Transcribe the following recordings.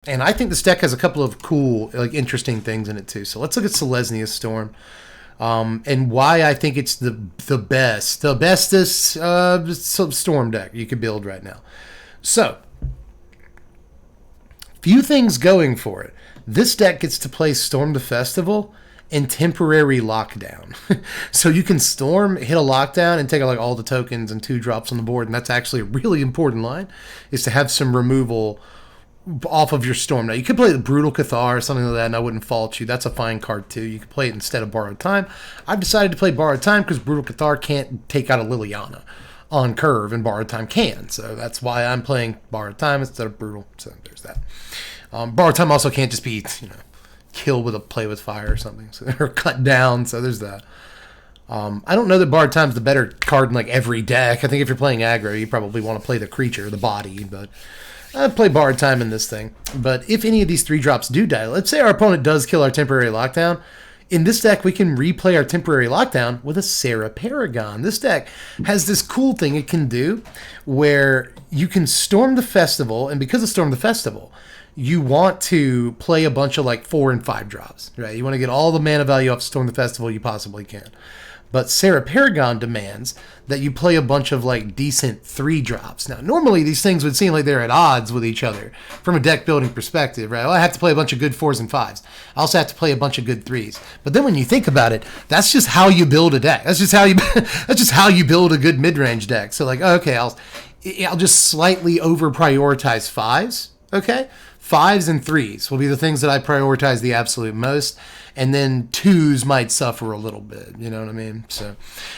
And I think this deck has a couple of cool, like, interesting things in it too. So let's look at Selesnya Storm, and why I think it's the bestest Storm deck you could build right now. So, few things going for it. This deck gets to play Storm the Festival and temporary lockdown. So you can Storm, hit a lockdown, and take out like all the tokens and 2 drops on the board. And that's actually a really important line, is to have some removal off of your Storm. Now, you could play the Brutal Cathar or something like that, and I wouldn't fault you. That's a fine card, too. You could play it instead of Borrowed Time. I've decided to play Borrowed Time because Brutal Cathar can't take out a Liliana on curve, and Borrowed Time can. So that's why I'm playing Borrowed Time instead of Brutal. So there's that. Borrowed Time also can't just be, kill with a play with fire or something, so, or cut down. So there's that. I don't know that Borrowed Time's the better card in like every deck. I think if you're playing aggro, you probably want to play the creature, the body, but I'd play Borrowed Time in this thing. But if any of these 3 drops do die, let's say our opponent does kill our temporary lockdown, in this deck we can replay our temporary lockdown with a Serra Paragon. This deck has this cool thing it can do where you can Storm the Festival, and because of Storm the Festival, you want to play a bunch of like 4 and 5 drops, right? You want to get all the mana value off Storm the Festival you possibly can. But Serra Paragon demands that you play a bunch of like decent 3 drops. Now, normally these things would seem like they're at odds with each other from a deck building perspective, right? Well, I have to play a bunch of good 4s and 5s. I also have to play a bunch of good 3s. But then when you think about it, that's just how you build a deck. That's just how you build a good mid-range deck. So like, okay, I'll just slightly over prioritize 5s, okay? 5s and 3s will be the things that I prioritize the absolute most, and then 2s might suffer a little bit, you know what I mean? So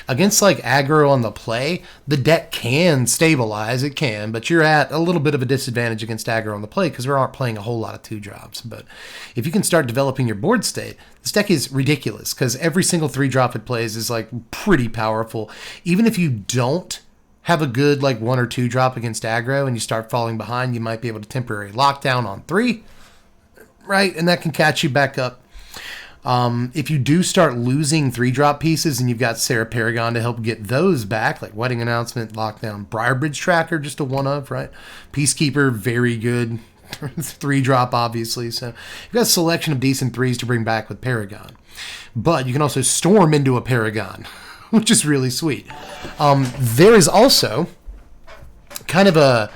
against like aggro on the play, the deck can stabilize, it can, but you're at a little bit of a disadvantage against aggro on the play because we aren't playing a whole lot of 2 drops. But if you can start developing your board state, this deck is ridiculous because every single 3 drop it plays is like pretty powerful. Even if you don't have a good like 1 or 2 drop against aggro and you start falling behind, you might be able to temporary lockdown on 3, right? And that can catch you back up. If you do start losing 3 drop pieces and you've got Serra Paragon to help get those back, like Wedding Announcement, Lockdown, Briarbridge Tracker, just a 1-of, right? Peacekeeper, very good. 3 drop, obviously. So you've got a selection of decent 3s to bring back with Paragon. But you can also Storm into a Paragon, which is really sweet. There is also kind of a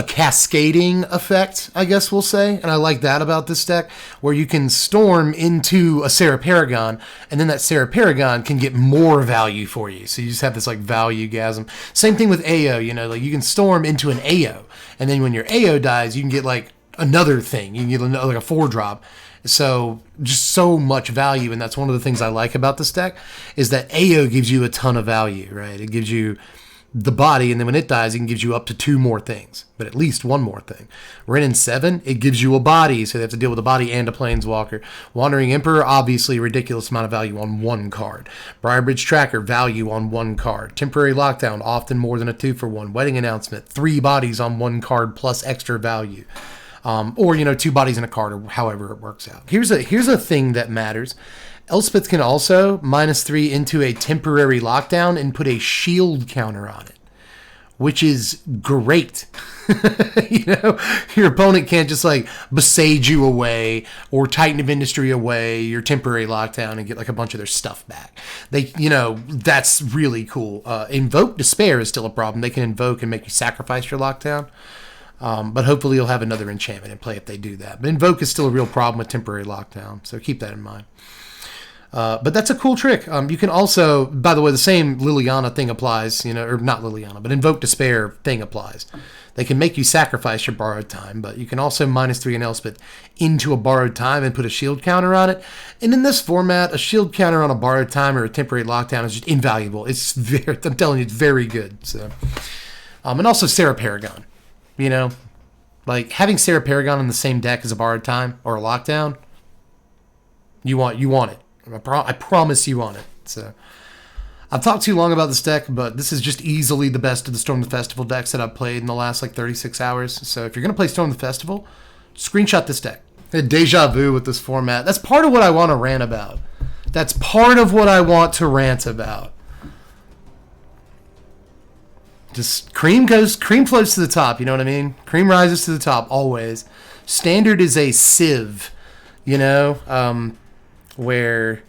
cascading effect, I guess we'll say, and I like that about this deck, where you can Storm into a Serra Paragon, and then that Serra Paragon can get more value for you. So you just have this like value-gasm. Same thing with AO, like you can Storm into an AO, and then when your AO dies, you can get like another thing. You can get like a 4-drop. So just so much value, and that's one of the things I like about this deck, is that AO gives you a ton of value, right? It gives you the body, and then when it dies, it can give you up to 2 more things, but at least 1 more thing. Ren in 7, it gives you a body, so they have to deal with a body and a Planeswalker. Wandering Emperor, obviously a ridiculous amount of value on 1 card. Briarbridge Tracker, value on 1 card. Temporary Lockdown, often more than a 2-for-1. Wedding Announcement, 3 bodies on 1 card plus extra value. Or 2 bodies in a card, or however it works out. Here's a thing that matters. Elspeth can also -3 into a temporary lockdown and put a shield counter on it, which is great. Your opponent can't just like besage you away or Titan of Industry away your temporary lockdown and get like a bunch of their stuff back. That's really cool. Invoke Despair is still a problem. They can invoke and make you sacrifice your lockdown. But hopefully you'll have another enchantment in play if they do that. But Invoke is still a real problem with temporary lockdown, so keep that in mind. But that's a cool trick. You can also, by the way, the same Liliana thing applies, or not Liliana, but Invoke Despair thing applies. They can make you sacrifice your Borrowed Time, but you can also -3 an Elspeth into a Borrowed Time and put a shield counter on it. And in this format, a shield counter on a Borrowed Time or a temporary lockdown is just invaluable. I'm telling you, it's very good. So, and also Serra Paragon. Like having Serra Paragon in the same deck as a Borrowed Time or a Lockdown, you want it. I promise you want it. So I've talked too long about this deck, but this is just easily the best of the Storm the Festival decks that I've played in the last 36 hours. So if you're going to play Storm the Festival, screenshot this deck. Deja vu with this format. That's part of what I want to rant about. Just cream floats to the top, you know what I mean? Cream rises to the top, always. Standard is a sieve, you know, where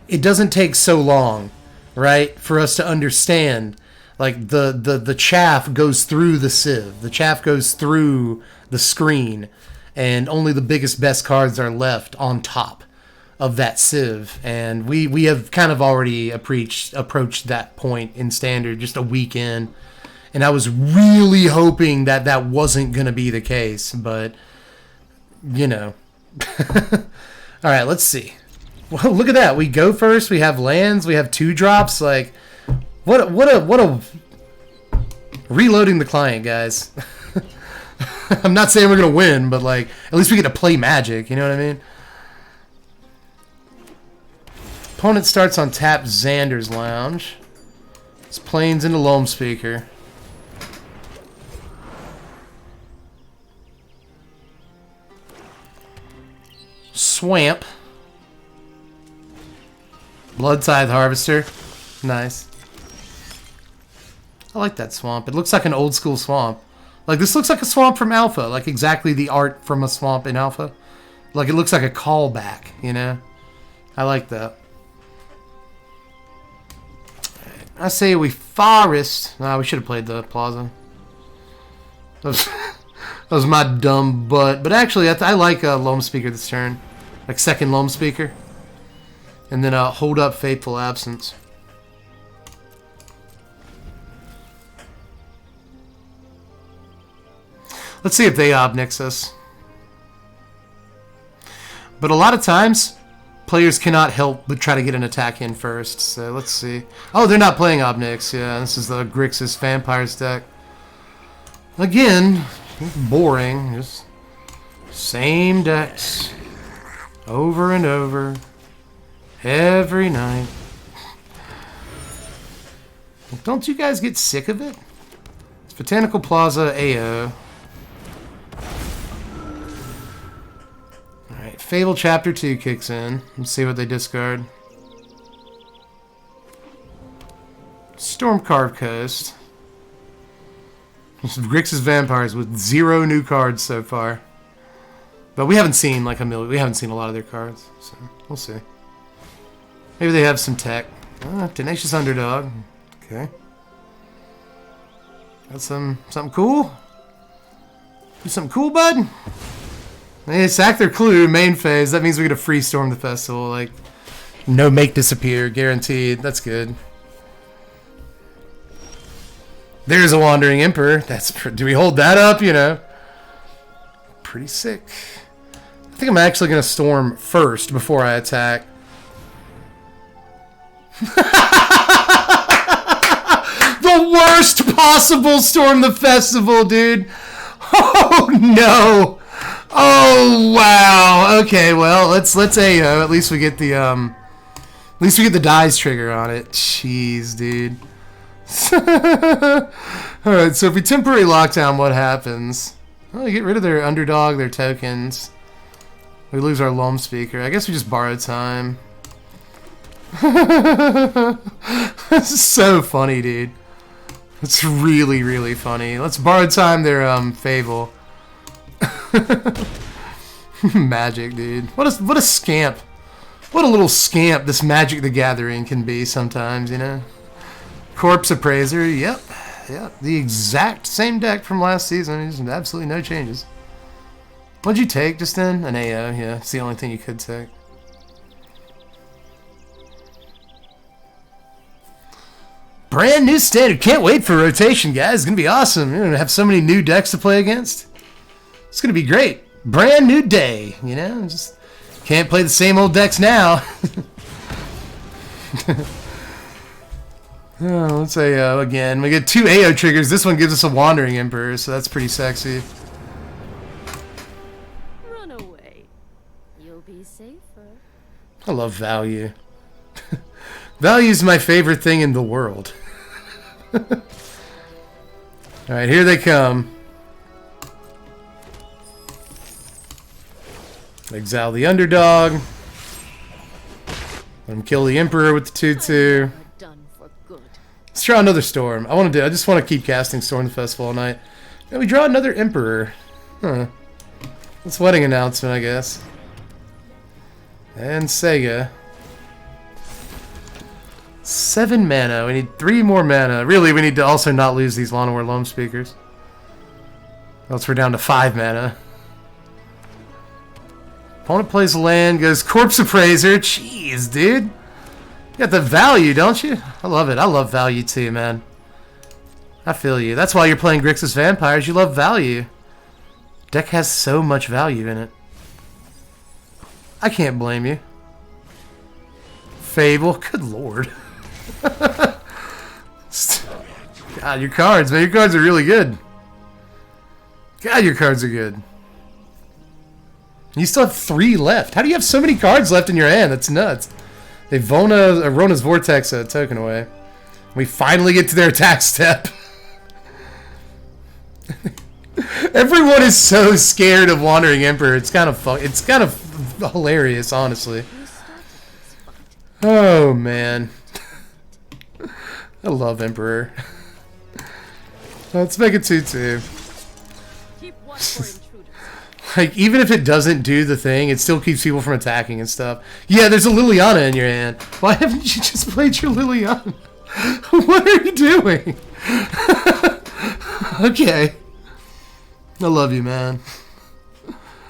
it doesn't take so long, right, for us to understand. Like the chaff goes through the sieve. The chaff goes through the screen, and only the biggest, best cards are left on top of that sieve. And we have kind of already approached that point in Standard just a week in. And I was really hoping that that wasn't going to be the case. But, you know. All right, let's see. Well, look at that. We go first. We have lands. We have 2-drops. Like, what a reloading the client, guys. I'm not saying we're going to win, but, like, at least we get to play Magic. You know what I mean? Opponent starts on tap Xander's Lounge. It's planes into Loam Speaker. Swamp. Blood Tithe Harvester. Nice. I like that swamp. It looks like an old school swamp. Like, this looks like a swamp from Alpha. Like, exactly the art from a swamp in Alpha. Like, it looks like a callback, you know? I like that. I say we forest. Nah, we should have played the Plaza. That was my dumb butt. But actually, I like Loam Speaker this turn. Like, second Loam Speaker. And then hold up Fateful Absence. Let's see if they Obnix us. But a lot of times, players cannot help but try to get an attack in first. So let's see. Oh, they're not playing Obnix. Yeah, this is the Grixis Vampires deck. Again, boring. Just same decks. Over and over. Every night. Don't you guys get sick of it? It's Botanical Plaza AO. Alright, Fable Chapter 2 kicks in. Let's see what they discard. Stormcarved Coast. Grixis Vampires with 0 new cards so far. But we haven't seen like we haven't seen a lot of their cards, so we'll see. Maybe they have some tech. Tenacious Underdog. Okay. Got something cool? Do something cool, bud? They sack their clue, main phase. That means we get a free Storm the Festival. Like, no make disappear, guaranteed. That's good. There's a Wandering Emperor. Do we hold that up, you know? Pretty sick. I think I'm actually going to Storm first before I attack. The worst possible Storm the Festival, dude. Oh, no. Oh, wow. Okay, well, let's AO. At least we get the, dies trigger on it. Jeez, dude. Alright, so if we temporary lockdown, what happens? Well, we get rid of their underdog, their tokens. We lose our Loam Speaker. I guess we just borrow time. This is so funny, dude. It's really, really funny. Let's borrow time their Fable. Magic, dude. What a scamp. What a little scamp this Magic the Gathering can be sometimes, you know? Corpse Appraiser, yep. Yep, the exact same deck from last season. There's absolutely no changes. What'd you take just then? An AO, yeah. It's the only thing you could take. Brand new Standard. Can't wait for rotation, guys. It's going to be awesome. You're going to have so many new decks to play against. It's going to be great. Brand new day, you know? Just can't play the same old decks now. Oh, let's AO again. We get 2 AO triggers. This one gives us a Wandering Emperor, so that's pretty sexy. Run away. You'll be safer. I love value. Value is my favorite thing in the world. Alright, here they come. Exile the underdog. Let him kill the Emperor with the 2/2. Let's draw another Storm. I just want to keep casting Storm the Festival all night. And we draw another Emperor. Huh. That's wedding announcement, I guess. And Sega. 7 mana. We need 3 more mana. Really, we need to also not lose these Llanowar Loam Speakers. Else we're down to 5 mana. Opponent plays land, goes Corpse Appraiser. Jeez, dude. You got the value, don't you? I love it. I love value too, man. I feel you. That's why you're playing Grixis Vampires. You love value. Deck has so much value in it. I can't blame you. Fable. Good lord. God, your cards, man. Your cards are really good. God, your cards are good. You still have 3 left. How do you have so many cards left in your hand? That's nuts. They Rona's Vortex token away. We finally get to their attack step. Everyone is so scared of Wandering Emperor. It's kind of fun. It's kind of hilarious, honestly. Oh man, I love Emperor. Let's make it 2/2. Like, even if it doesn't do the thing, it still keeps people from attacking and stuff. Yeah, there's a Liliana in your hand. Why haven't you just played your Liliana? What are you doing? Okay. I love you, man.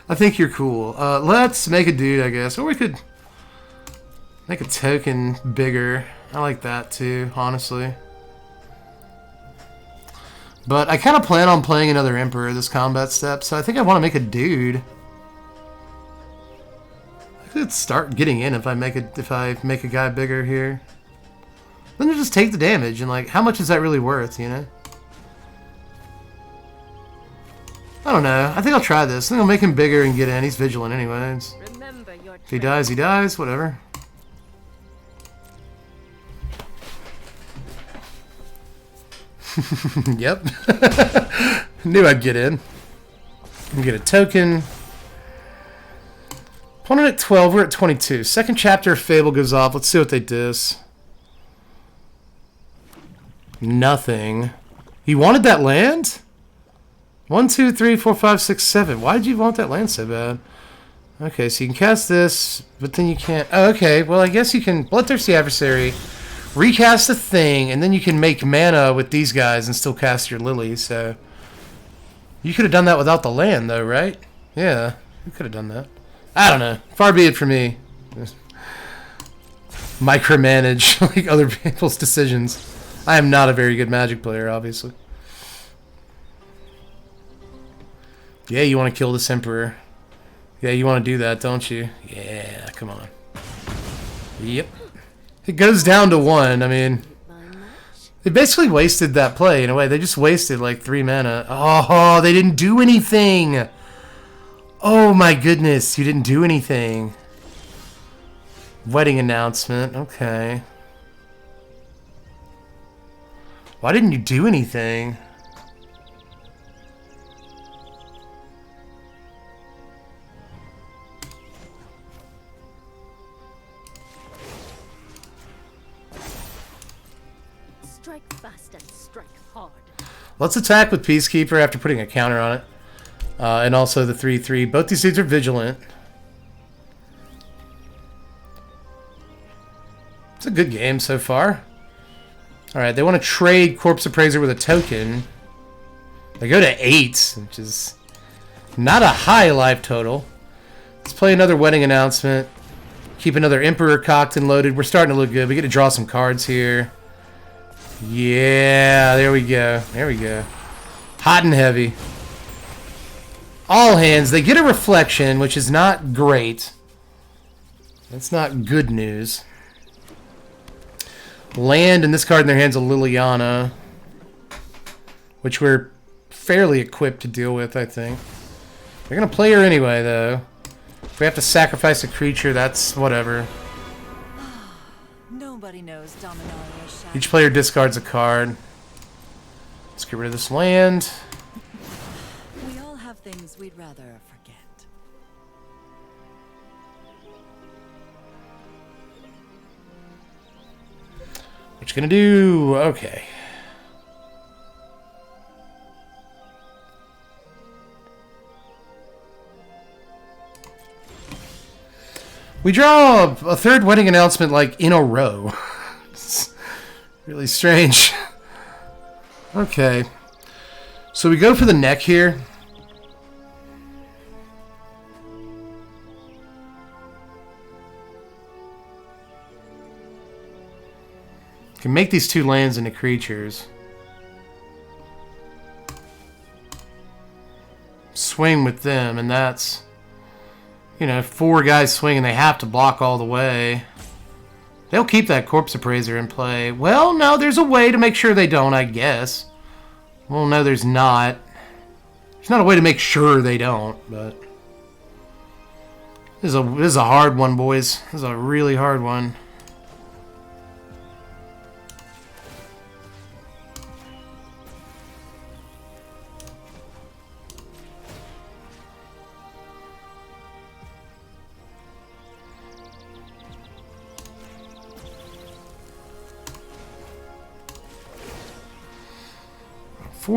I think you're cool. Let's make a dude, I guess. Or we could make a token bigger. I like that too, honestly. But I kind of plan on playing another Emperor this combat step, so I think I want to make a dude. I could start getting in if I make a guy bigger here. Then just take the damage, and like, how much is that really worth, you know? I don't know. I think I'll try this. I think I'll make him bigger and get in. He's vigilant anyways. If he dies, he dies. Whatever. Yep. Knew I'd get in. And get a token. Opponent at 12. We're at 22. Second chapter of Fable goes off. Let's see what they diss. Nothing. He wanted that land? 1, 2, 3, 4, 5, 6, 7. Why did you want that land so bad? Okay, so you can cast this, but then you can't. Oh, okay, well, I guess you can Bloodthirsty Adversary, recast the thing, and then you can make mana with these guys and still cast your Lily, so. You could have done that without the land, though, right? Yeah, you could have done that. I don't know. Far be it from me. Micromanage like other people's decisions. I am not a very good Magic player, obviously. Yeah, you want to kill this Emperor. Yeah, you want to do that, don't you? Yeah, come on. Yep. It goes down to 1. I mean, they basically wasted that play in a way. They just wasted like 3 mana. Oh, they didn't do anything. Oh my goodness, you didn't do anything. Wedding announcement. Okay. Why didn't you do anything? Strike fast and strike hard. Let's attack with Peacekeeper after putting a counter on it. And also the 3/3. Both these dudes are vigilant. It's a good game so far. Alright, they want to trade Corpse Appraiser with a token. They go to 8, which is not a high life total. Let's play another Wedding Announcement. Keep another Emperor cocked and loaded. We're starting to look good. We get to draw some cards here. Yeah, there we go. There we go. Hot and heavy. All hands. They get a reflection, which is not great. That's not good news. Land, and this card in their hands, a Liliana. Which we're fairly equipped to deal with, I think. They're going to play her anyway, though. If we have to sacrifice a creature, that's whatever. Nobody knows Dominaria's shadow. Each player discards a card. Let's get rid of this land. We all have things we'd rather forget. What you gonna do? Okay. We draw a third wedding announcement like in a row. It's really strange. Okay. So we go for the neck here. Can make these 2 lands into creatures. Swing with them, and that's, you know, 4 guys swing and they have to block all the way. They'll keep that Corpse Appraiser in play. Well, no, there's a way to make sure they don't, I guess. Well, no, there's not. There's not a way to make sure they don't, but... This is a hard one, boys. This is a really hard one.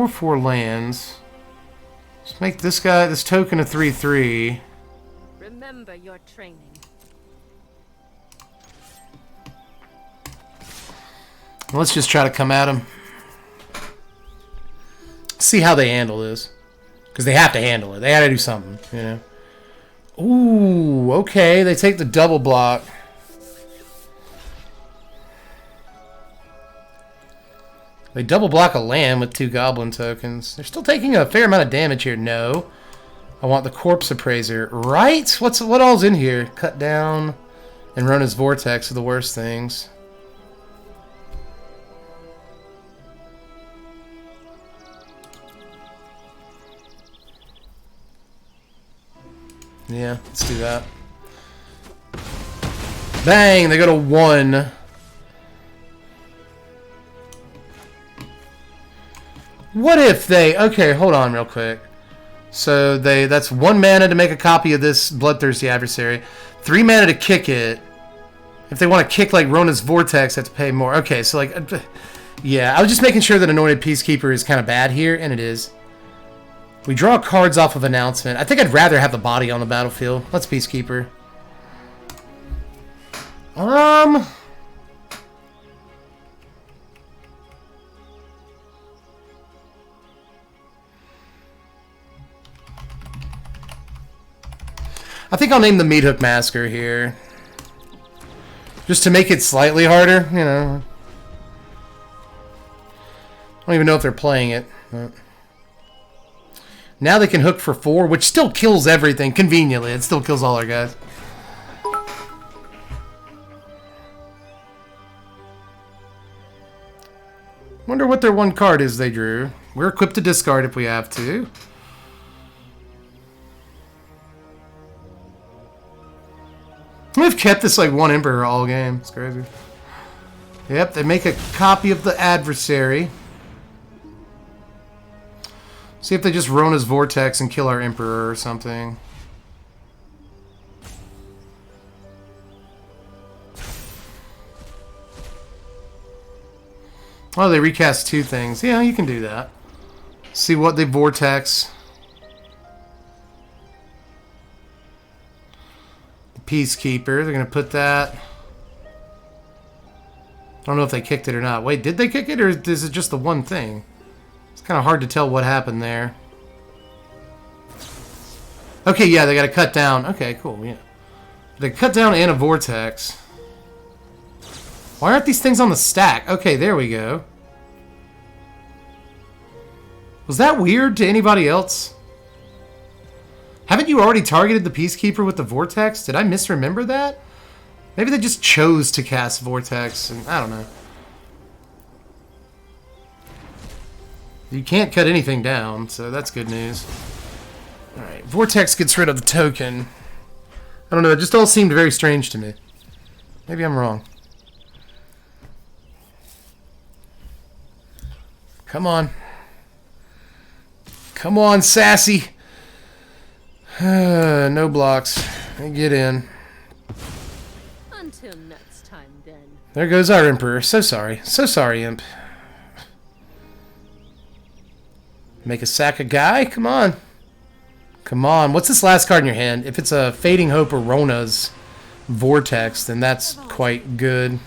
Four lands. Let's make this token a 3/3. Remember your training. Let's just try to come at them. See how they handle this. Because they have to handle it. They gotta do something, you know. Ooh, okay. They take the double block. They double block a land with 2 goblin tokens. They're still taking a fair amount of damage here. No. I want the Corpse Appraiser. Right? What all's in here? Cut down and Rona's Vortex are the worst things. Yeah, let's do that. Bang! They go to 1. What if they... Okay, hold on real quick. So that's 1 mana to make a copy of this Bloodthirsty Adversary. 3 mana to kick it. If they want to kick like Rona's Vortex, they have to pay more. Okay, so like... Yeah, I was just making sure that Anointed Peacekeeper is kind of bad here, and it is. We draw cards off of Announcement. I think I'd rather have the body on the battlefield. Let's Peacekeeper. I think I'll name the Meat Hook Massacre here. Just to make it slightly harder, you know. I don't even know if they're playing it. But... Now they can hook for 4, which still kills everything, conveniently. It still kills all our guys. Wonder what their 1 card is they drew. We're equipped to discard if we have to. We've kept this like 1 Emperor all game. It's crazy. Yep, they make a copy of the Adversary. See if they just Rona's Vortex and kill our Emperor or something. Oh, they recast 2 things. Yeah, you can do that. See what they Vortex. Peacekeeper. They're going to put that. I don't know if they kicked it or not. Wait, did they kick it or is it just the 1 thing? It's kind of hard to tell what happened there. Okay, yeah, they got to cut down. Okay, cool, yeah. They cut down and a Vortex. Why aren't these things on the stack? Okay, there we go. Was that weird to anybody else? Haven't you already targeted the Peacekeeper with the Vortex? Did I misremember that? Maybe they just chose to cast Vortex, and I don't know. You can't cut anything down, so that's good news. Alright, Vortex gets rid of the token. I don't know, it just all seemed very strange to me. Maybe I'm wrong. Come on. Come on, sassy! No blocks. Get in. Until next time, then. There goes our Emperor. So sorry. So sorry, Imp. Make a sack a guy? Come on. Come on. What's this last card in your hand? If it's a Fading Hope or Rona's Vortex, then that's quite good.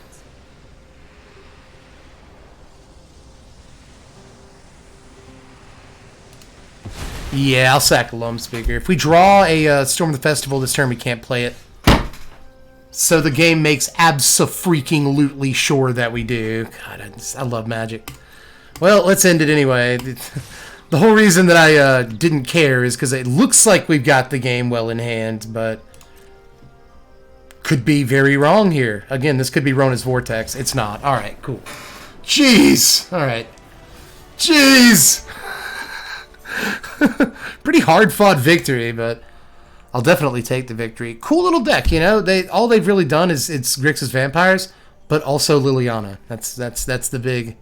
Yeah, I'll sack a Loam Speaker. If we draw a Storm of the Festival this turn, we can't play it. So the game makes abso-freaking-lutely sure that we do. God, I love Magic. Well, let's end it anyway. The whole reason that I didn't care is because it looks like we've got the game well in hand, but could be very wrong here. Again, this could be Rona's Vortex. It's not. All right, cool. Jeez. All right. Jeez. Pretty hard-fought victory, but I'll definitely take the victory. Cool little deck, you know. All they've really done is it's Grixis Vampires, but also Liliana. That's the big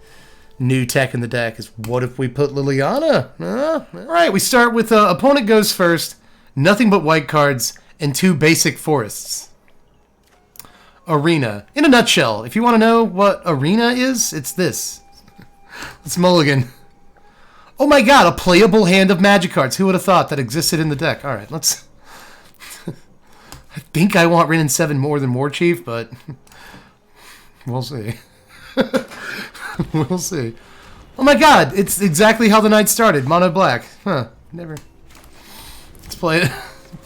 new tech in the deck. Is what if we put Liliana? All right, we start with opponent goes first. Nothing but white cards and 2 basic forests. Arena. In a nutshell, if you want to know what Arena is, it's this. It's Mulligan. Oh my god, a playable hand of magic cards. Who would have thought that existed in the deck? All right, let's... I think I want Rin and 7 more than War Chief, but we'll see. We'll see. Oh my god, it's exactly how the night started. Mono black. Huh, never. Let's play it.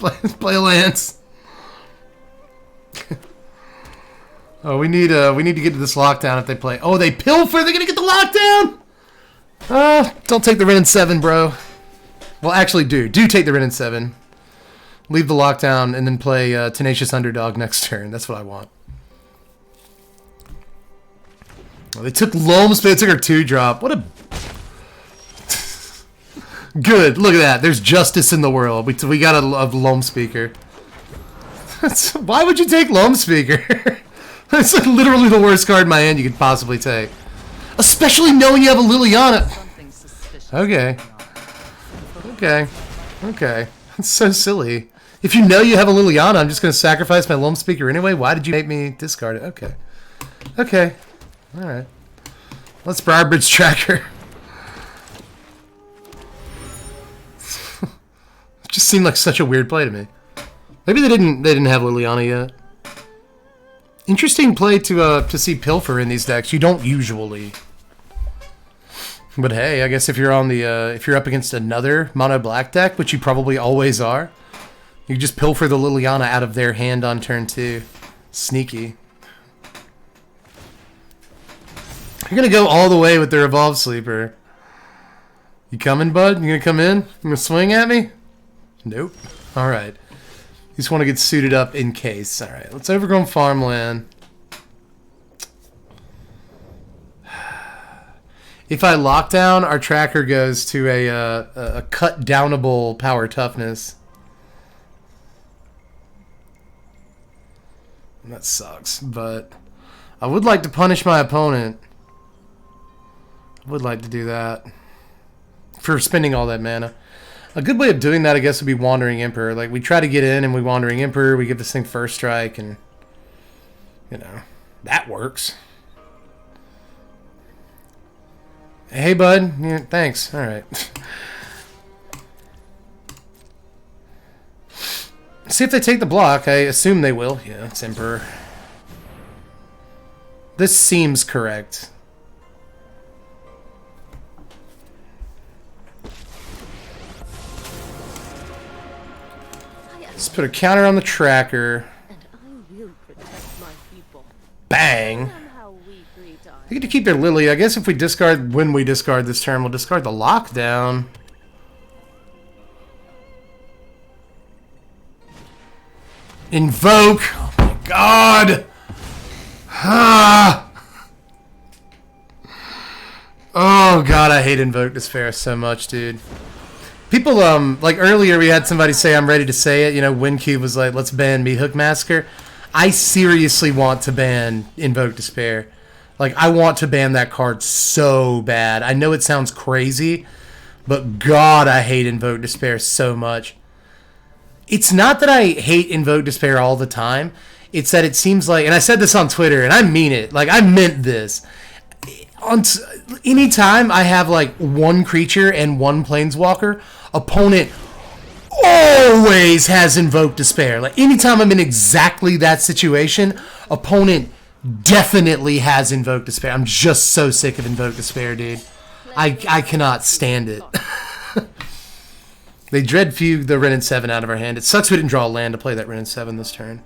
Let's play a Lance. Oh, we need to get to this lockdown if they play. Oh, they pilfer. They're gonna get the lockdown. Don't take the Rin and 7, bro. Well, actually, do take the Rin and 7. Leave the lockdown and then play Tenacious Underdog next turn. That's what I want. Oh, they took Loam Speaker. They took our 2-drop. What a good. Look at that. There's justice in the world. We got a Loam Speaker. Why would you take Loam Speaker? That's like literally the worst card in my hand you could possibly take. Especially knowing you have a Liliana. Okay. Okay. Okay. That's so silly. If you know you have a Liliana, I'm just going to sacrifice my Loam Speaker anyway. Why did you make me discard it? Okay. Okay. All right. Let's Briarbridge Tracker. It just seemed like such a weird play to me. Maybe they didn't have Liliana yet. Interesting play to see Pilfer in these decks. You don't usually. But hey, I guess if you're on the if you're up against another mono black deck, which you probably always are, you just Pilfer the Liliana out of their hand on turn 2. Sneaky. You're gonna go all the way with the Revolve Sleeper. You coming, bud? You gonna come in? You gonna swing at me? Nope. All right. You just want to get suited up in case. All right. Let's Overgrown Farmland. If I lock down, our tracker goes to a cut downable power toughness. And that sucks, but I would like to punish my opponent. I would like to do that for spending all that mana. A good way of doing that, I guess, would be Wandering Emperor. Like, we try to get in and we Wandering Emperor, we give this thing first strike, and, you know, that works. Hey, bud. Yeah, thanks. All right. See if they take the block. I assume they will. Yeah, it's Emperor. This seems correct. Let's put a counter on the tracker. And I will protect my people. Bang. How we greet our They get to keep their Lily. I guess if we discard, when we discard this turn, we'll discard the lockdown. Invoke. Oh my god. Ah. Oh god, I hate Invoke Despair so much, dude. People, like earlier we had somebody say, I'm ready to say it. You know, WinCube was like, let's ban Me Hook Massacre. I seriously want to ban Invoke Despair. Like, I want to ban that card so bad. I know it sounds crazy, but God, I hate Invoke Despair so much. It's not that I hate Invoke Despair all the time. It's that it seems like, and I said this on Twitter, and I mean it. Like, I meant this. Anytime I have, like, one creature and one planeswalker, opponent always has Invoke Despair. Like, anytime I'm in exactly that situation, opponent definitely has Invoke Despair. I'm just so sick of Invoke Despair, dude. I cannot stand it. They dread fugue the Wrenn and 7 out of our hand. It sucks we didn't draw a land to play that Wrenn and 7 this turn.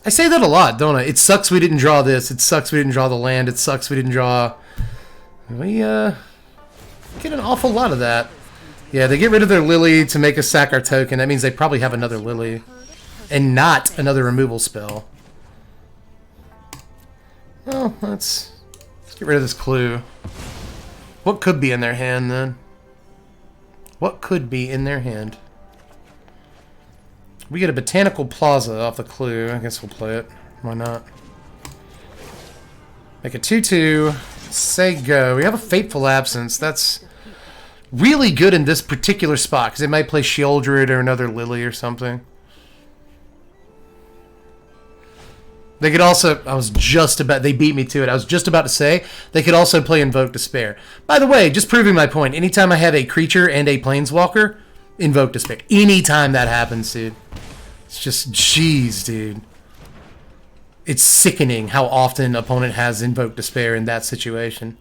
I say that a lot, don't I? It sucks we didn't draw this. It sucks we didn't draw the land. It sucks we didn't draw... We get an awful lot of that. Yeah, they get rid of their Lily to make us sack our token. That means they probably have another Lily. And not another removal spell. Well, let's get rid of this clue. What could be in their hand, then? What could be in their hand? We get a Botanical Plaza off the clue. I guess we'll play it. Why not? Make a 2/2. Say go. We have a Fateful Absence. That's really good in this particular spot, because they might play Sheoldred or another Lily or something. They could also... I was just about... They beat me to it. I was just about to say they could also play Invoke Despair. By the way, just proving my point, anytime I have a creature and a Planeswalker, Invoke Despair. Anytime that happens, dude. It's just... Jeez, dude. It's sickening how often opponent has Invoke Despair in that situation.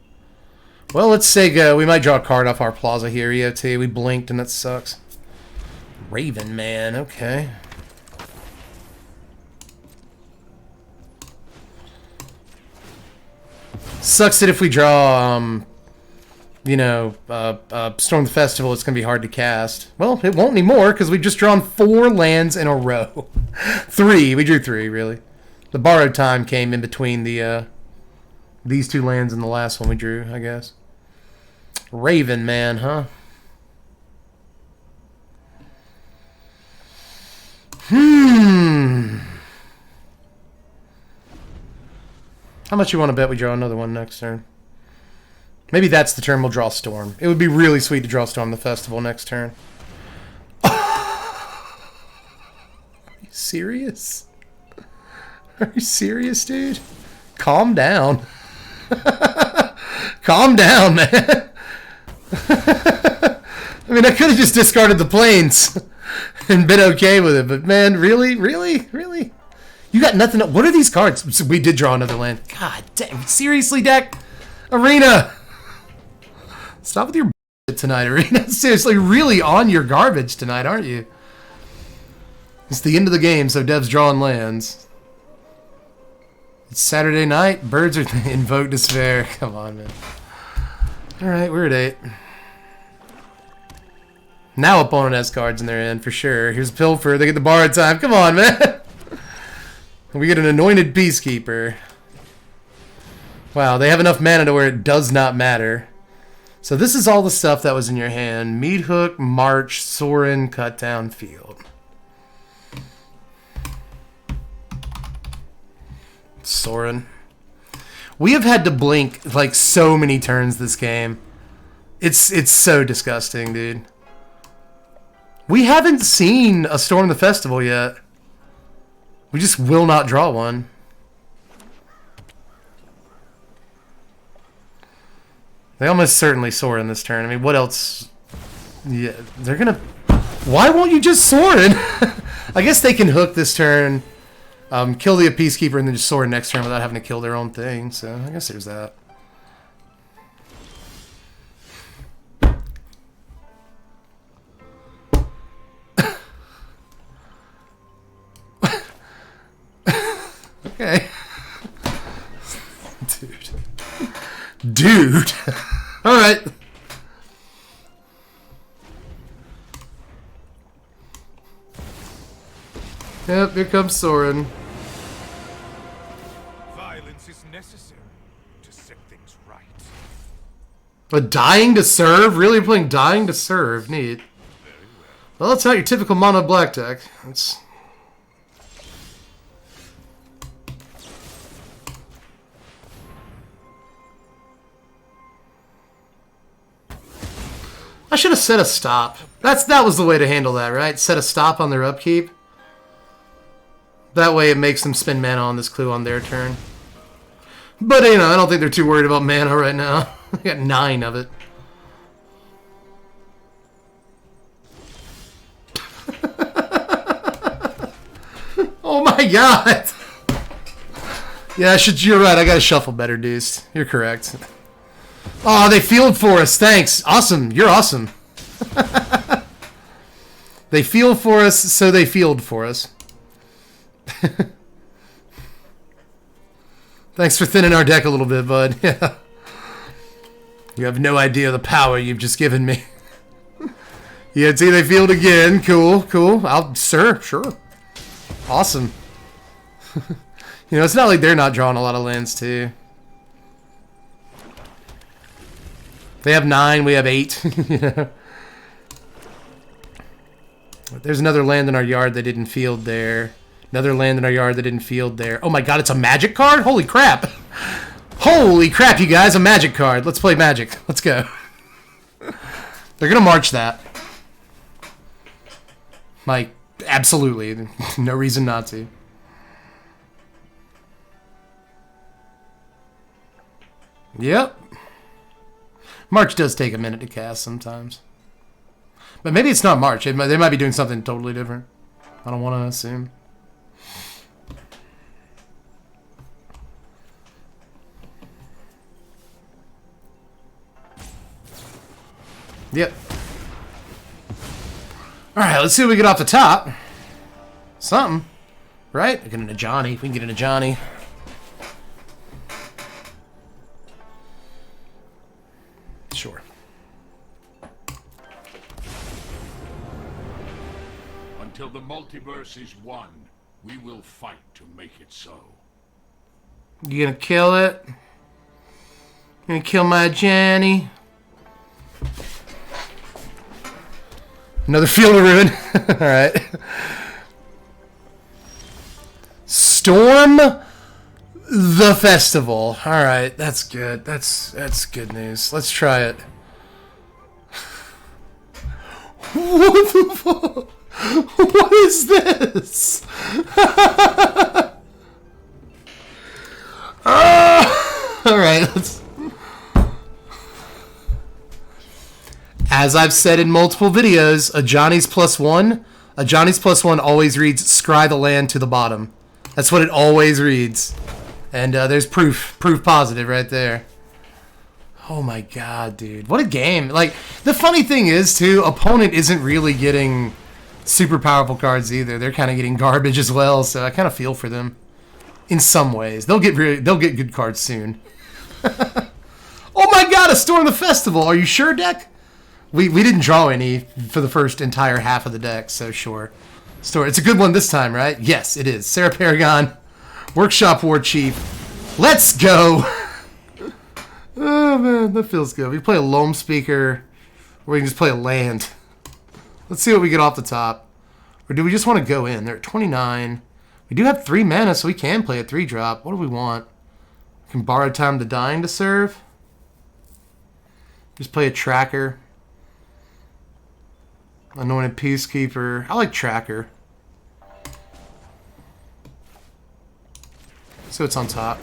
Well, let's say go. We might draw a card off our Plaza here, EOT. We blinked and that sucks. Raven Man, okay. Sucks that if we draw, you know, Storm the Festival, it's going to be hard to cast. Well, it won't anymore, because we've just drawn 4 lands in a row. 3. We drew 3, really. The Borrowed Time came in between the these 2 lands and the last one we drew, I guess. Raven Man, huh? How much you want to bet we draw another one next turn? Maybe that's the turn we'll draw Storm. It would be really sweet to draw Storm the Festival next turn. Are you serious? Are you serious, dude? Calm down. Calm down, man. I mean, I could have just discarded the planes and been okay with it, but man, really? Really? Really? You got nothing. What are these cards? We did draw another land. God damn. Seriously, deck? Arena. Stop with your tonight, Arena. Seriously, really on your garbage tonight, aren't you? It's the end of the game, so Dev's drawing lands. It's Saturday night. Birds are Invoke Despair. Come on, man. Alright, we're at 8. Now opponent has cards in their hand, for sure. Here's Pilfer. They get the Borrowed Time. Come on, man. We get an Anointed Peacekeeper. Wow, they have enough mana to where it does not matter. So this is all the stuff that was in your hand. Meathook, March, Sorin, Cut Down, Field. Sorin. We have had to blink like so many turns this game. It's so disgusting, dude. We haven't seen a Storm the Festival yet. We just will not draw one. They almost certainly soar in this turn. I mean, what else? Yeah, they're gonna... Why won't you just Sorin? I guess they can hook this turn, kill the Peacekeeper, and then just Sorin next turn without having to kill their own thing. So I guess there's that. Okay. Dude. Alright. Yep, here comes Sorin. Violence is necessary to set things right. But Dying to Serve? Really playing Dying to Serve? Neat. Well, that's not your typical mono black deck. That's... I should have set a stop. That was the way to handle that, right? Set a stop on their upkeep. That way it makes them spend mana on this clue on their turn. But, you know, I don't think they're too worried about mana right now. I got 9 of it. Oh my god! Yeah, you're right. I gotta shuffle better, dudes. You're correct. Oh, they field for us. Thanks. Awesome. You're awesome. They field for us, so they field for us. Thanks for thinning our deck a little bit, bud. Yeah. You have no idea the power you've just given me. Yeah, see, they field again. Cool, cool. Sure. Awesome. You know, it's not like they're not drawing a lot of lands, too. They have 9, we have 8. You know? There's another land in our yard they didn't field there. Another land in our yard they didn't field there. Oh my god, it's a magic card? Holy crap. Holy crap, you guys, a magic card. Let's play magic. Let's go. They're going to march that. Like, absolutely. No reason not to. Yep. March does take a minute to cast sometimes. But maybe it's not March. They might be doing something totally different. I don't want to assume. Yep. Alright, let's see what we get off the top. Something. Right? We get into Johnny. We can get into Johnny. Sure. Until the multiverse is one, we will fight to make it so. You gonna kill it? You gonna kill my Johnny? Another Field of Ruin. Alright. Storm the Festival. Alright, that's good. That's good news. Let's try it. What the fuck? What is this? Alright, let's... As I've said in multiple videos, a Johnny's +1 always reads scry the land to the bottom. That's what it always reads. And there's proof positive right there. Oh my god, dude. What a game. Like, the funny thing is, too, opponent isn't really getting super powerful cards either. They're kind of getting garbage as well, so I kind of feel for them. In some ways. They'll get good cards soon. Oh my god, a Storm the Festival. Are you sure, deck? We didn't draw any for the first entire half of the deck, so sure. Storm. It's a good one this time, right? Yes, it is. Sarah Paragon, Workshop War Chief. Let's go! Oh man, that feels good. We play a Loam Speaker, or we can just play a land. Let's see what we get off the top. Or do we just want to go in? They're at 29. We do have 3 mana, so we can play a 3-drop. What do we want? We can borrow time to Dying to serve. Just play a Tracker. Anointed Peacekeeper. I like Tracker. So it's on top.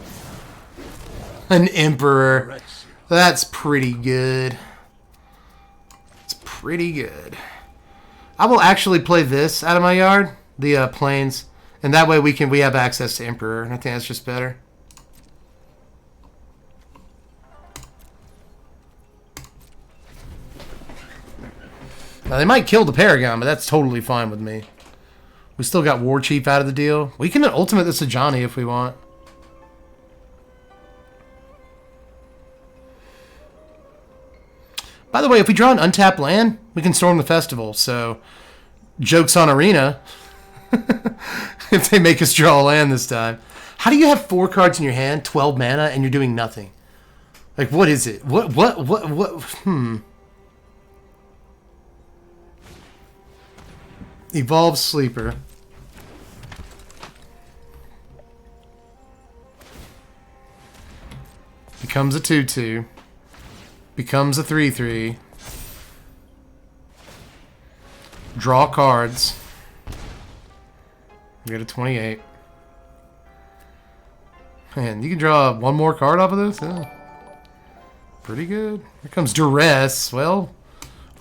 An Emperor. That's pretty good. It's pretty good. I will actually play this out of my yard. The Plains. And that way we have access to Emperor. And I think that's just better. Now, they might kill the Paragon, but that's totally fine with me. We still got War Chief out of the deal. We can ultimate this to Johnny if we want. By the way, if we draw an untapped land, we can Storm the Festival. So, joke's on Arena. If they make us draw a land this time. How do you have 4 cards in your hand, 12 mana, and you're doing nothing? Like, what is it? What? Evolve Sleeper. Becomes a 2/2. Becomes a 3/3. Draw cards. We got a 28. Man, you can draw one more card off of this? Yeah. Pretty good. Here comes Duress. Well,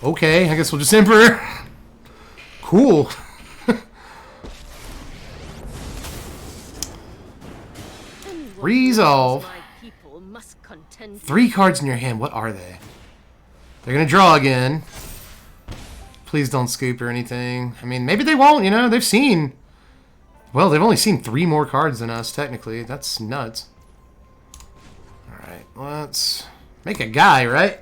okay. I guess we'll just Emperor. Cool. Resolve. 3 cards in your hand. What are they? They're going to draw again. Please don't scoop or anything. I mean, maybe they won't, you know. They've seen... Well, they've only seen 3 more cards than us, technically. That's nuts. Alright, let's make a guy, right?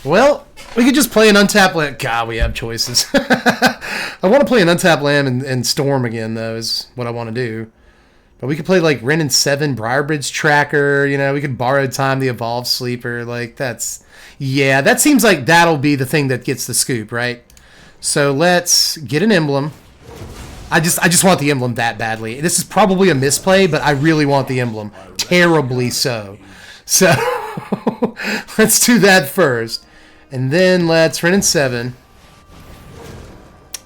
Well, we could just play an untapped land. God, we have choices. I want to play an untapped land and Storm again, though, is what I want to do. But we could play, like, Wrenn and 7, Briarbridge Tracker, you know, we could borrow time, the Evolved Sleeper, like, that's... Yeah, that seems like that'll be the thing that gets the scoop, right? So let's get an emblem. I just want the emblem that badly. This is probably a misplay, but I really want the emblem. Terribly so. So, let's do that first. And then let's Wrenn and 7.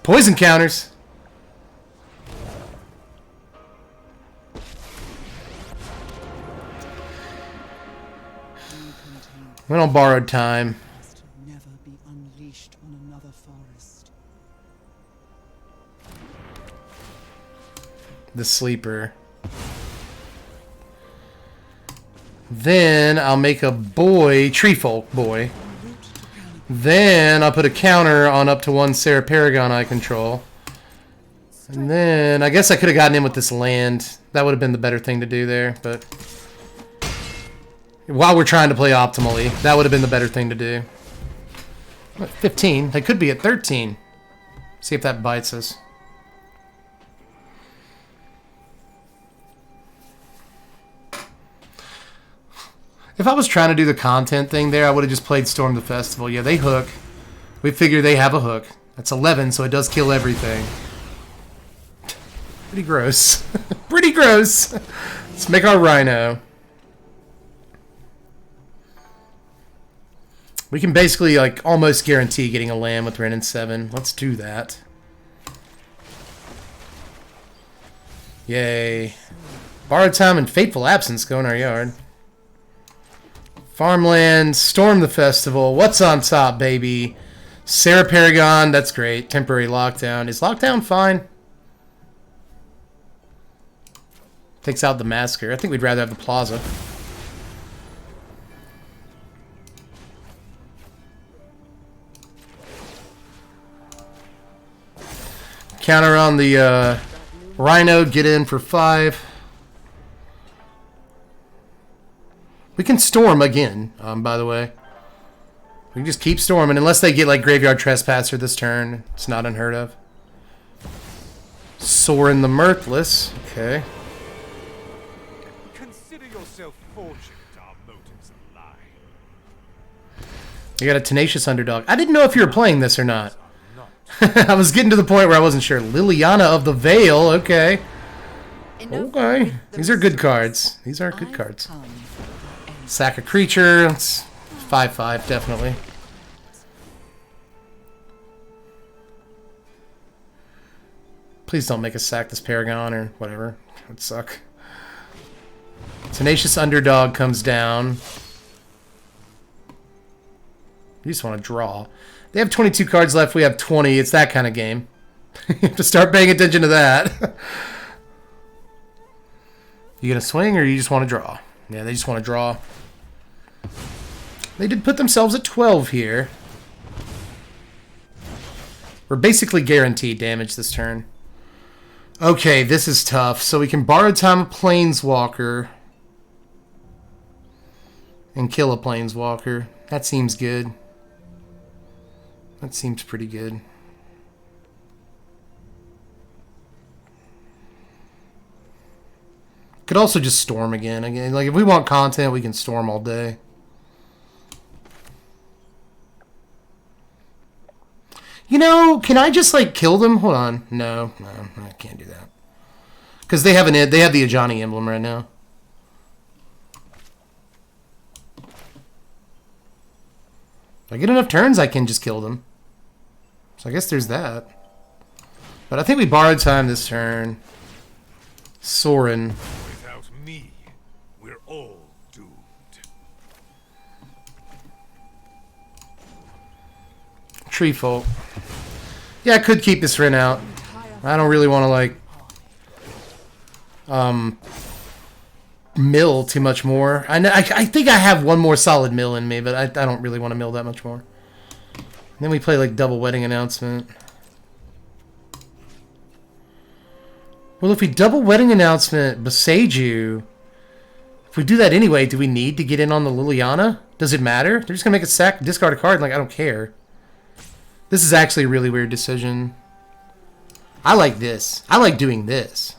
Poison counters. Went on borrowed time. Never be unleashed on another forest. The sleeper. Then I'll make a boy, Treefolk boy. Then I'll put a counter on up to 1 Sarah Paragon I control. And then I guess I could have gotten in with this land. That would have been the better thing to do there, but while we're trying to play optimally, that would have been the better thing to do. What, 15? They could be at 13. See if that bites us. If I was trying to do the content thing there, I would have just played Storm the Festival. Yeah, they hook. We figure they have a hook. That's 11, so it does kill everything. Pretty gross. Pretty gross. Let's make our Rhino. We can basically, like, almost guarantee getting a land with Wrenn and 7. Let's do that. Yay. Borrowed Time and Fateful Absence go in our yard. Farmland, Storm the Festival. What's on top, baby? Sarah Paragon, that's great. Temporary lockdown. Is lockdown fine? Takes out the Massacre. I think we'd rather have the Plaza. Counter on the Rhino, get in for 5. We can Storm again, by the way. We can just keep storming, unless they get, like, Graveyard Trespasser this turn. It's not unheard of. Sorin the Mirthless. Okay. Consider yourself fortunate our motives lie. You got a Tenacious Underdog. I didn't know if you were playing this or not. I was getting to the point where I wasn't sure. Liliana of the Veil. Okay. Okay. These are good cards. These are good cards. Sack a creature. It's 5/5, definitely. Please don't make us sack this Paragon or whatever. That would suck. Tenacious Underdog comes down. You just want to draw. They have 22 cards left. We have 20. It's that kind of game. You have to start paying attention to that. You gonna swing or you just want to draw? Yeah, they just want to draw. They did put themselves at 12 here. We're basically guaranteed damage this turn. Okay, this is tough. So we can borrow time a Planeswalker and kill a Planeswalker. That seems good. That seems pretty good. Could also just Storm again. Like, if we want content, we can Storm all day. You know, can I just, like, kill them? Hold on. No, I can't do that. Because they have the Ajani emblem right now. If I get enough turns, I can just kill them. So I guess there's that. But I think we borrowed time this turn. Soren. Without me, we're all doomed. Tree folk. Yeah, I could keep this Ren out. I don't really want to, like, mill too much more. I think I have one more solid mill in me, but I don't really want to mill that much more. And then we play, like, double wedding announcement. Well, if we double wedding announcement, Beseiju, if we do that anyway, do we need to get in on the Liliana? Does it matter? They're just going to make a sack, discard a card, like, I don't care. This is actually a really weird decision. I like this. I like doing this.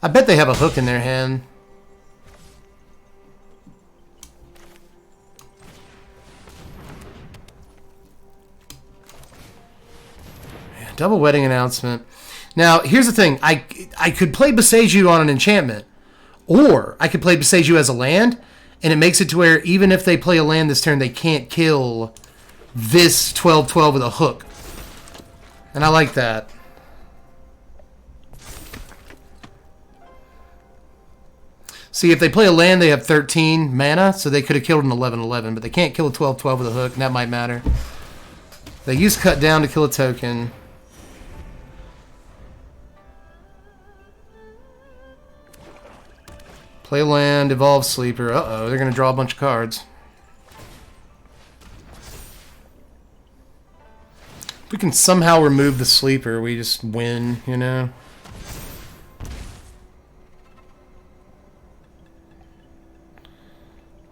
I bet they have a hook in their hand. Yeah, double wedding announcement. Now, here's the thing. I could play Beseiju on an enchantment. Or I could play Beseiju as a land. And it makes it to where even if they play a land this turn, they can't kill this 12/12 with a hook. And I like that. See, if they play a land, they have 13 mana, so they could have killed an 11/11, but they can't kill a 12/12 with a hook, and that might matter. They use cut down to kill a token. Play land, evolve sleeper. Uh-oh, they're going to draw a bunch of cards. If we can somehow remove the sleeper, we just win, you know?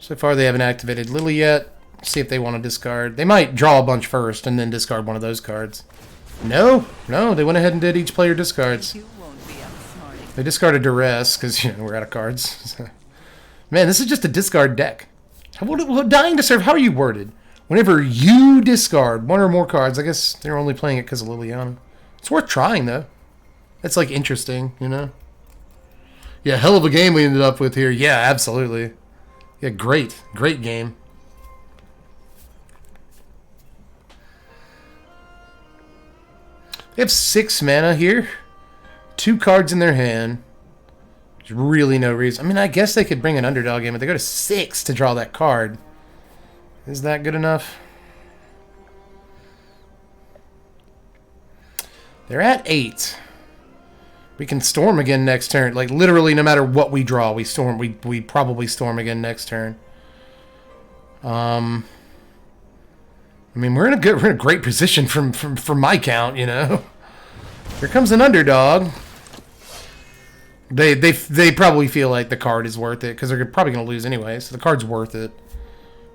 So far they haven't activated Lily yet. See if they want to discard. They might draw a bunch first and then discard one of those cards. No, they went ahead and did each player discards. You won't be outsmarting. They discarded Duress because, you know, we're out of cards. Man, this is just a discard deck. Dying to Serve, how are you worded? Whenever you discard one or more cards, I guess they're only playing it because of Liliana. It's worth trying, though. It's, like, interesting, you know? Yeah, hell of a game we ended up with here. Yeah, absolutely. Yeah, great. Great game. They have 6 mana here. 2 cards in their hand. There's really no reason. I mean, I guess they could bring an underdog in, but they go to 6 to draw that card. Is that good enough? They're at 8. We can storm again next turn. Like, literally, no matter what we draw, we storm. We probably storm again next turn. I mean, we're in a great position from my count, you know. Here comes an underdog. They probably feel like the card is worth it because they're probably going to lose anyway. So the card's worth it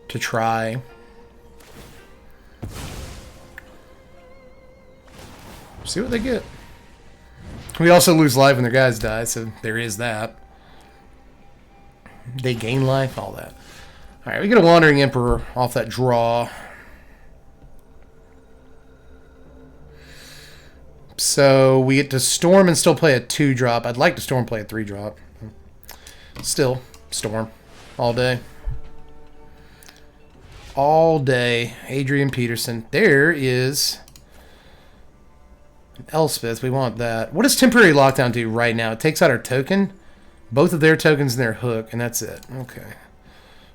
to try. See what they get. We also lose life when their guys die, so there is that. They gain life, all that. Alright, we get a Wandering Emperor off that draw. So we get to Storm and still play a 2-drop. I'd like to Storm play a 3-drop. Still, Storm. All day. All day. Adrian Peterson. There is Elspeth. We want that. What does Temporary Lockdown do right now? It takes out our token. Both of their tokens and their hook, and that's it. Okay.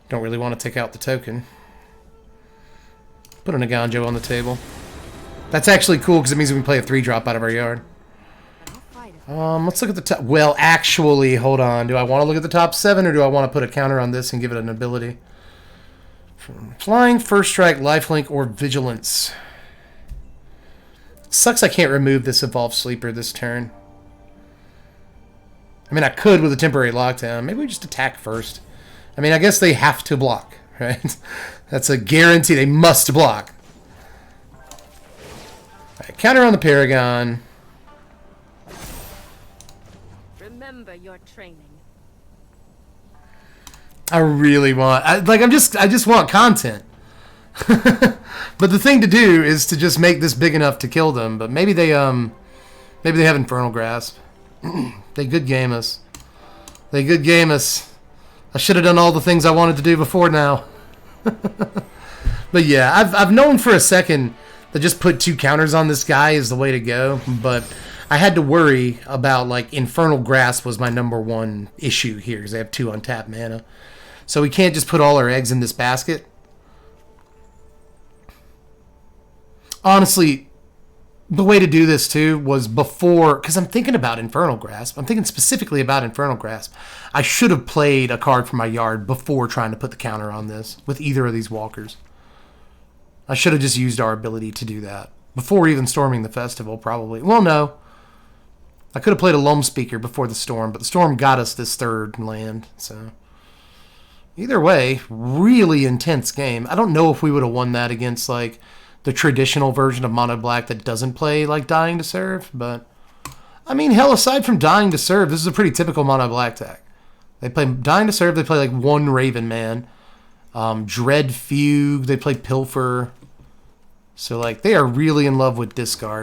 Don't really want to take out the token. Put an Aganjo on the table. That's actually cool because it means we can play a 3-drop out of our yard. Let's look at the top. Well, actually, hold on. Do I want to look at the top 7 or do I want to put a counter on this and give it an ability? Flying, First Strike, Lifelink, or Vigilance. Sucks I can't remove this Evolved Sleeper this turn. I mean, I could with a Temporary Lockdown. Maybe we just attack first. I mean, I guess they have to block, right? That's a guarantee. They must block. Right, counter on the Paragon. Remember your training. I really want... I just want content. But the thing to do is to just make this big enough to kill them. But maybe they have Infernal Grasp. They good game us. They good game us. I should have done all the things I wanted to do before now. But yeah, I've known for a second that just put 2 counters on this guy is the way to go, but I had to worry about, like, Infernal Grasp was my #1 issue here because they have 2 untapped mana. So we can't just put all our eggs in this basket. Honestly, the way to do this, too, was before... Because I'm thinking about Infernal Grasp. I'm thinking specifically about Infernal Grasp. I should have played a card from my yard before trying to put the counter on this with either of these walkers. I should have just used our ability to do that. Before even storming the festival, probably. Well, no. I could have played a Loam Speaker before the storm, but the storm got us this 3rd land, so... Either way, really intense game. I don't know if we would have won that against, like, the traditional version of Mono Black that doesn't play, like, Dying to Serve, but... I mean, hell, aside from Dying to Serve, this is a pretty typical Mono Black deck. They play Dying to Serve, they play, like, 1 Raven Man. Dread Fugue, they play Pilfer. So, like, they are really in love with discard.